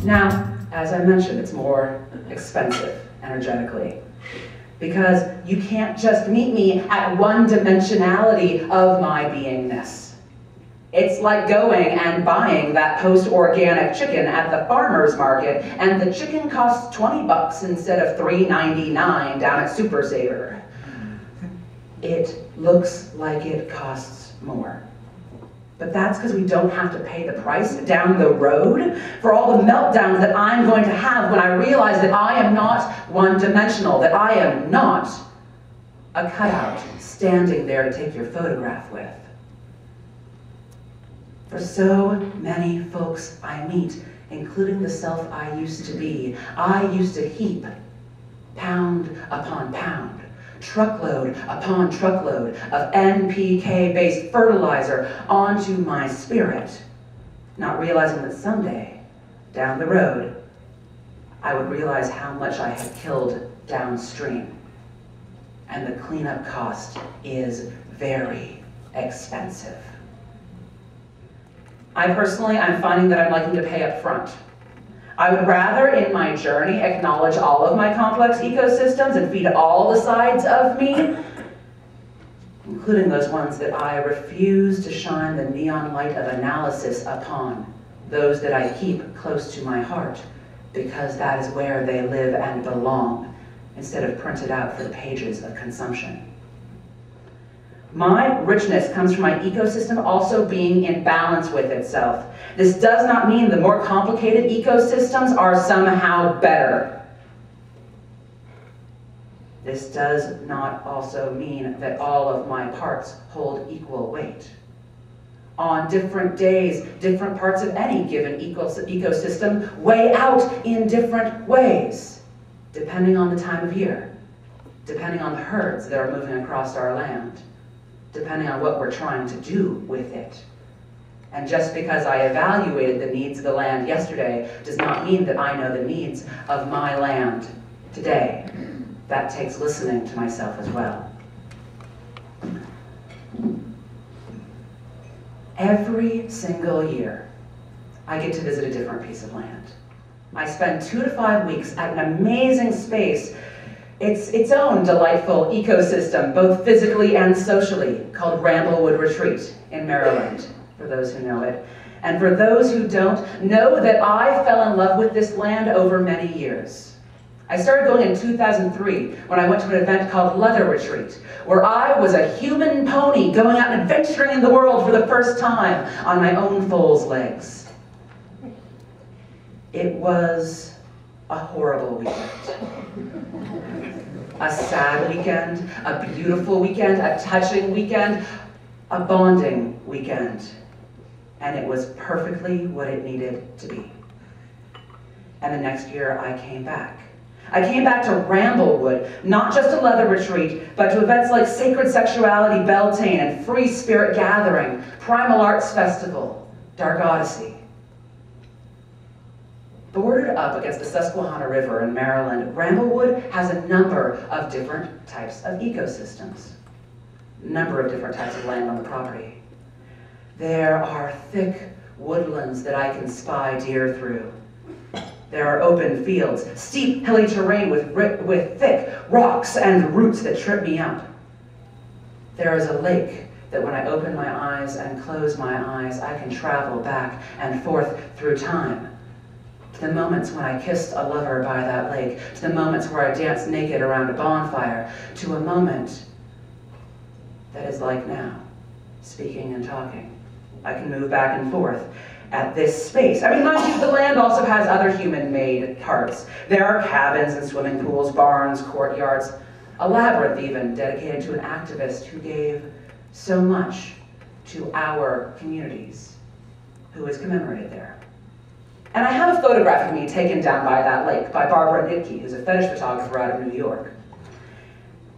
Now, as I mentioned, it's more expensive energetically, because you can't just meet me at one dimensionality of my beingness. It's like going and buying that post-organic chicken at the farmer's market, and the chicken costs 20 bucks instead of $3.99 down at Super Saver. It looks like it costs more. But that's because we don't have to pay the price down the road for all the meltdowns that I'm going to have when I realize that I am not one-dimensional, that I am not a cutout standing there to take your photograph with. For so many folks I meet, including the self I used to be, I used to heap pound upon pound, truckload upon truckload of NPK-based fertilizer onto my spirit, not realizing that someday, down the road, I would realize how much I had killed downstream. And the cleanup cost is very expensive. I'm finding that I'm liking to pay up front. I would rather, in my journey, acknowledge all of my complex ecosystems and feed all the sides of me, including those ones that I refuse to shine the neon light of analysis upon, those that I keep close to my heart, because that is where they live and belong, instead of printed out for the pages of consumption. My richness comes from my ecosystem also being in balance with itself. This does not mean the more complicated ecosystems are somehow better. This does not also mean that all of my parts hold equal weight. On different days, different parts of any given ecosystem weigh out in different ways, depending on the time of year, depending on the herds that are moving across our land, depending on what we're trying to do with it. And just because I evaluated the needs of the land yesterday does not mean that I know the needs of my land today. That takes listening to myself as well. Every single year, I get to visit a different piece of land. I spend 2 to 5 weeks at an amazing space, its own delightful ecosystem, both physically and socially, called Ramblewood Retreat in Maryland, for those who know it. And for those who don't, know that I fell in love with this land over many years. I started going in 2003 when I went to an event called Leather Retreat, where I was a human pony going out and adventuring in the world for the first time on my own foal's legs. It was a horrible weekend. A sad weekend, a beautiful weekend, a touching weekend, a bonding weekend. And it was perfectly what it needed to be. And the next year I came back. I came back to Ramblewood, not just a leather retreat, but to events like Sacred Sexuality, Beltane, and Free Spirit Gathering, Primal Arts Festival, Dark Odyssey. Bordered up against the Susquehanna River in Maryland, Ramblewood has a number of different types of ecosystems, a number of different types of land on the property. There are thick woodlands that I can spy deer through. There are open fields, steep, hilly terrain with thick rocks and roots that trip me up. There is a lake that when I open my eyes and close my eyes, I can travel back and forth through time. To the moments when I kissed a lover by that lake, to the moments where I danced naked around a bonfire, to a moment that is like now, speaking and talking. I can move back and forth at this space. I mean, mind you, the land also has other human-made parts. There are cabins and swimming pools, barns, courtyards, a labyrinth even dedicated to an activist who gave so much to our communities, who is commemorated there. And I have a photograph of me taken down by that lake by Barbara Nitke, who's a fetish photographer out of New York.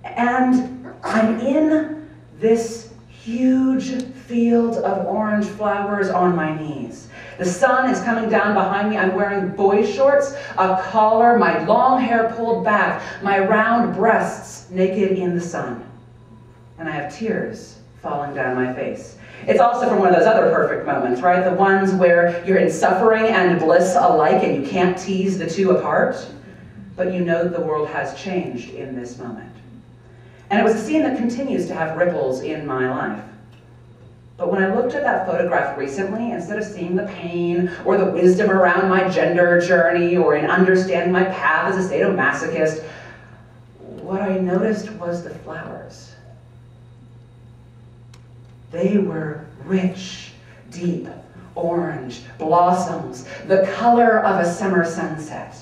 And I'm in this huge field of orange flowers on my knees. The sun is coming down behind me. I'm wearing boy shorts, a collar, my long hair pulled back, my round breasts naked in the sun. And I have tears falling down my face. It's also from one of those other perfect moments, right? The ones where you're in suffering and bliss alike and you can't tease the two apart, but you know the world has changed in this moment. And it was a scene that continues to have ripples in my life. But when I looked at that photograph recently, instead of seeing the pain or the wisdom around my gender journey or in understanding my path as a sadomasochist, what I noticed was the flowers. They were rich, deep, orange blossoms, the color of a summer sunset.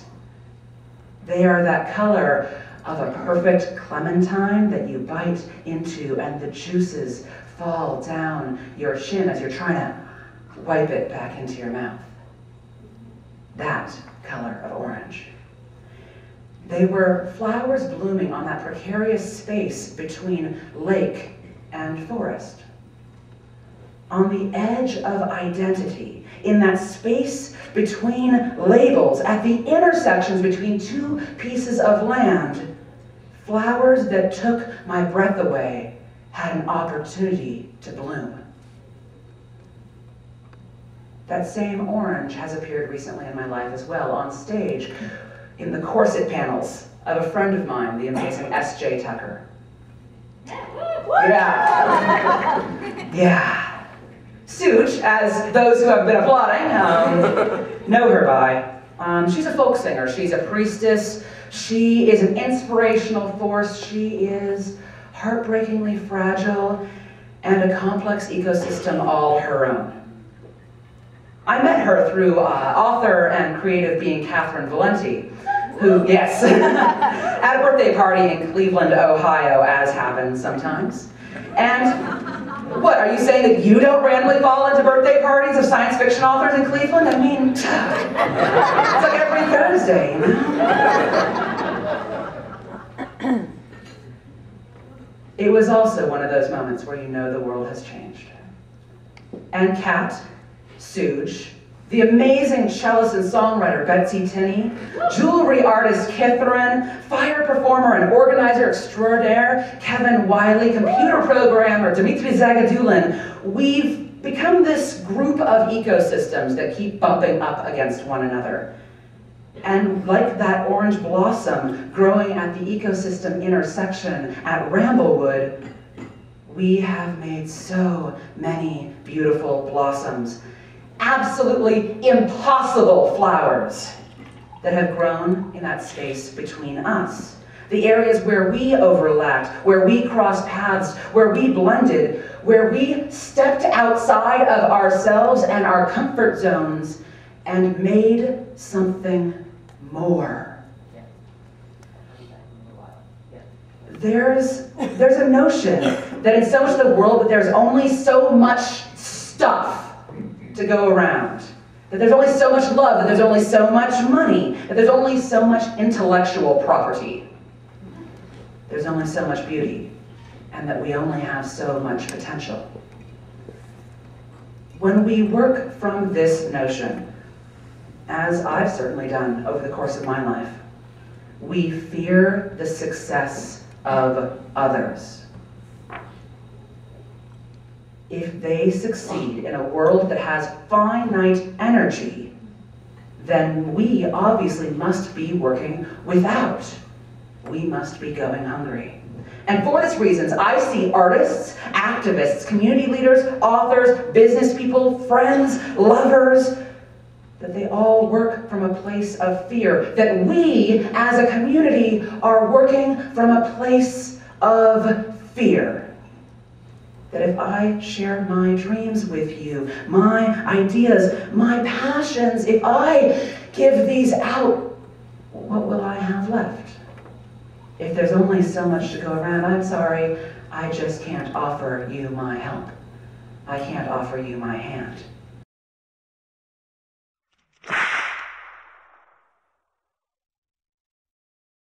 They are that color of a perfect clementine that you bite into and the juices fall down your chin as you're trying to wipe it back into your mouth. That color of orange. They were flowers blooming on that precarious space between lake and forest. On the edge of identity, in that space between labels, at the intersections between two pieces of land, flowers that took my breath away had an opportunity to bloom. That same orange has appeared recently in my life as well, on stage, in the corset panels of a friend of mine, the amazing S.J. Tucker. Yeah. Yeah. Such, as those who have been applauding know her by. She's a folk singer, she's a priestess, she is an inspirational force, she is heartbreakingly fragile and a complex ecosystem all her own. I met her through author and creative being Catherine Valenti, who, yes, at a birthday party in Cleveland, Ohio, as happens sometimes. And what, are you saying that you don't randomly fall into birthday parties of science fiction authors in Cleveland? I mean, it's like every Thursday, you know? It was also one of those moments where you know the world has changed. And Kat, Suge, the amazing cellist and songwriter Betsy Tinney, jewelry artist Kithrin, fire performer and organizer extraordinaire Kevin Wiley, computer programmer Dmitry Zagadulin, we've become this group of ecosystems that keep bumping up against one another. And like that orange blossom growing at the ecosystem intersection at Ramblewood, we have made so many beautiful blossoms, absolutely impossible flowers that have grown in that space between us. The areas where we overlapped, where we crossed paths, where we blended, where we stepped outside of ourselves and our comfort zones and made something more. There's a notion that in so much of the world that there's only so much stuff to go around, that there's only so much love, that there's only so much money, that there's only so much intellectual property, there's only so much beauty, and that we only have so much potential. When we work from this notion, as I've certainly done over the course of my life, we fear the success of others. If they succeed in a world that has finite energy, then we obviously must be working without. We must be going hungry. And for these reasons, I see artists, activists, community leaders, authors, business people, friends, lovers, that they all work from a place of fear, that we as a community are working from a place of fear. That if I share my dreams with you, my ideas, my passions, if I give these out, what will I have left? If there's only so much to go around, I'm sorry, I just can't offer you my help. I can't offer you my hand.